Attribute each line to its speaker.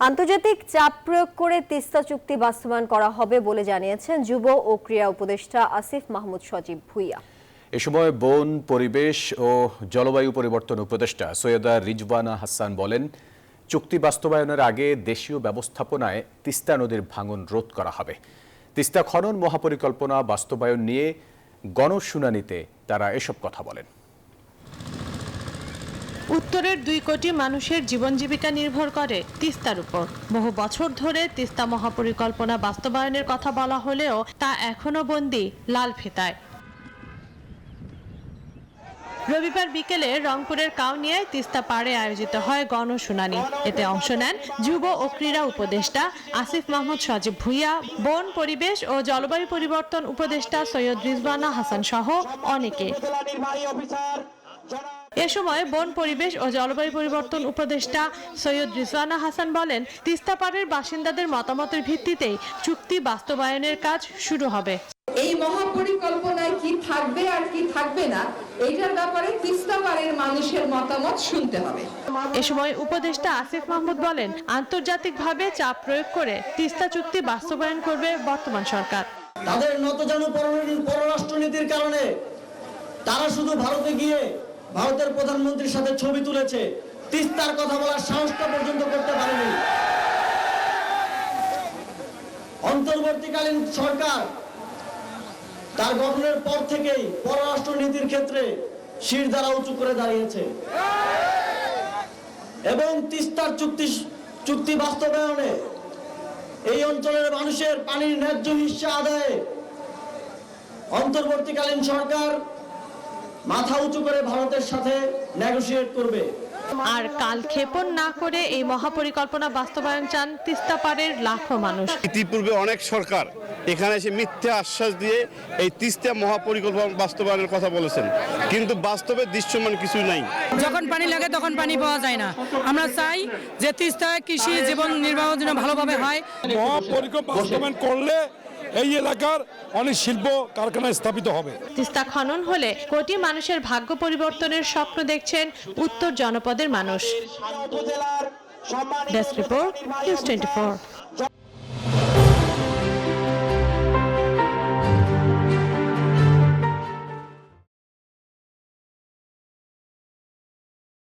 Speaker 1: আন্তর্জাতিক চাপ প্রয়োগ করে তিস্তা চুক্তি বাস্তবায়ন করা হবে বলে জানিয়েছেন যুব ও ক্রীড়া উপদেষ্টা আসিফ মাহমুদ সজীব ভুইয়া।
Speaker 2: এ সময় বন, পরিবেশ ও জলবায়ু পরিবর্তন উপদেষ্টা সৈয়দা রিজওয়ানা হাসান বলেন, চুক্তি বাস্তবায়নের আগে দেশীয় ব্যবস্থাপনায় তিস্তা নদীর ভাঙন রোধ করা হবে। তিস্তা খনন মহাপরিকল্পনা বাস্তবায়ন নিয়ে গণশুনানিতে তারা এসব কথা বলেন।
Speaker 3: উত্তরের 2 কোটি মানুষের জীবন জীবিকা নির্ভর করে তিস্তার উপর। বহু বছর ধরে তিস্তা মহাপরিকল্পনা বাস্তবায়নের কথা বলা হলেও তা এখনো বন্দী লাল ফিতায়। রবিবার বিকেলে রংপুরের কাউনিয়ায় তিস্তা পাড়ে আয়োজিত হয় গণশুনানি। এতে অংশ নেন যুব ও ক্রীড়া উপদেষ্টা আসিফ মাহমুদ সজীব ভুইয়া, বন, পরিবেশ ও জলবায়ু পরিবর্তন উপদেষ্টা সৈয়দ রিজওয়ানা হাসান সহ অনেকে। এ সময় বন, পরিবেশ ও জলবায়ু পরিবর্তন উপদেষ্টা সৈয়দ রিজওয়ানা হাসান বলেন, তিস্তা পাড়ের বাসিন্দাদের মতামতের ভিত্তিতেই চুক্তি বাস্তবায়নের কাজ শুরু হবে।
Speaker 4: এই মহাপরিকল্পনায় কি থাকবে আর কি থাকবে না, এইটার ব্যাপারে তিস্তা পাড়ের মানুষের মতামত শুনতে হবে।
Speaker 3: এ সময় উপদেষ্টা আসিফ মাহমুদ বলেন, আন্তর্জাতিকভাবে চাপ প্রয়োগ করে তিস্তা চুক্তি বাস্তবায়ন করবে বর্তমান সরকার।
Speaker 5: তাদের নতজানু পররাষ্ট্রনীতির কারণে তারা শুধু ভারতে গিয়ে ভারতের প্রধানমন্ত্রীর সাথে ছবি তুলেছে, তিস্তার কথা বলার সাহসটা পর্যন্ত করতে পারেনি। অন্তর্বর্তীকালীন সরকার তার গঠনের পর থেকেই পররাষ্ট্রনীতির ক্ষেত্রে শিরদাঁড়া উঁচু করে দাঁড়িয়েছে এবং তিস্তার চুক্তি বাস্তবায়নে এই অঞ্চলের মানুষের পানির ন্যায্য হিস্সা আদায়ে অন্তর্বর্তীকালীন সরকার মাথা উঁচু করে ভারতের সাথে নেগোশিয়েট করবে।
Speaker 3: আর কালক্ষেপণ না করে এই মহাপরিকল্পনা বাস্তবায়ন চান তিস্তা পাড়ের লাখো মানুষ।
Speaker 6: ইতিপূর্বে অনেক সরকার এখানে এসে মিথ্যা আশ্বাস দিয়ে এই তিস্তা মহাপরিকল্পনা বাস্তবায়নের কথা বলেছেন, কিন্তু বাস্তবে দৃশ্যমান কিছু নাই।
Speaker 7: যখন পানি লাগে তখন পানি পাওয়া যায় না। আমরা চাই যে তিস্তা কৃষি জীবন নির্বাহের জন্য ভালোভাবে হয়।
Speaker 8: মহাপরিকল্পনা বাস্তবায়ন করলে এই এলাকার অনেক শিল্প কারখানা স্থাপিত হবে।
Speaker 3: তিস্তা খনন হলে কোটি মানুষের ভাগ্য পরিবর্তনের স্বপ্ন দেখছেন উত্তর জনপদের মানুষ। Desk report, news 24।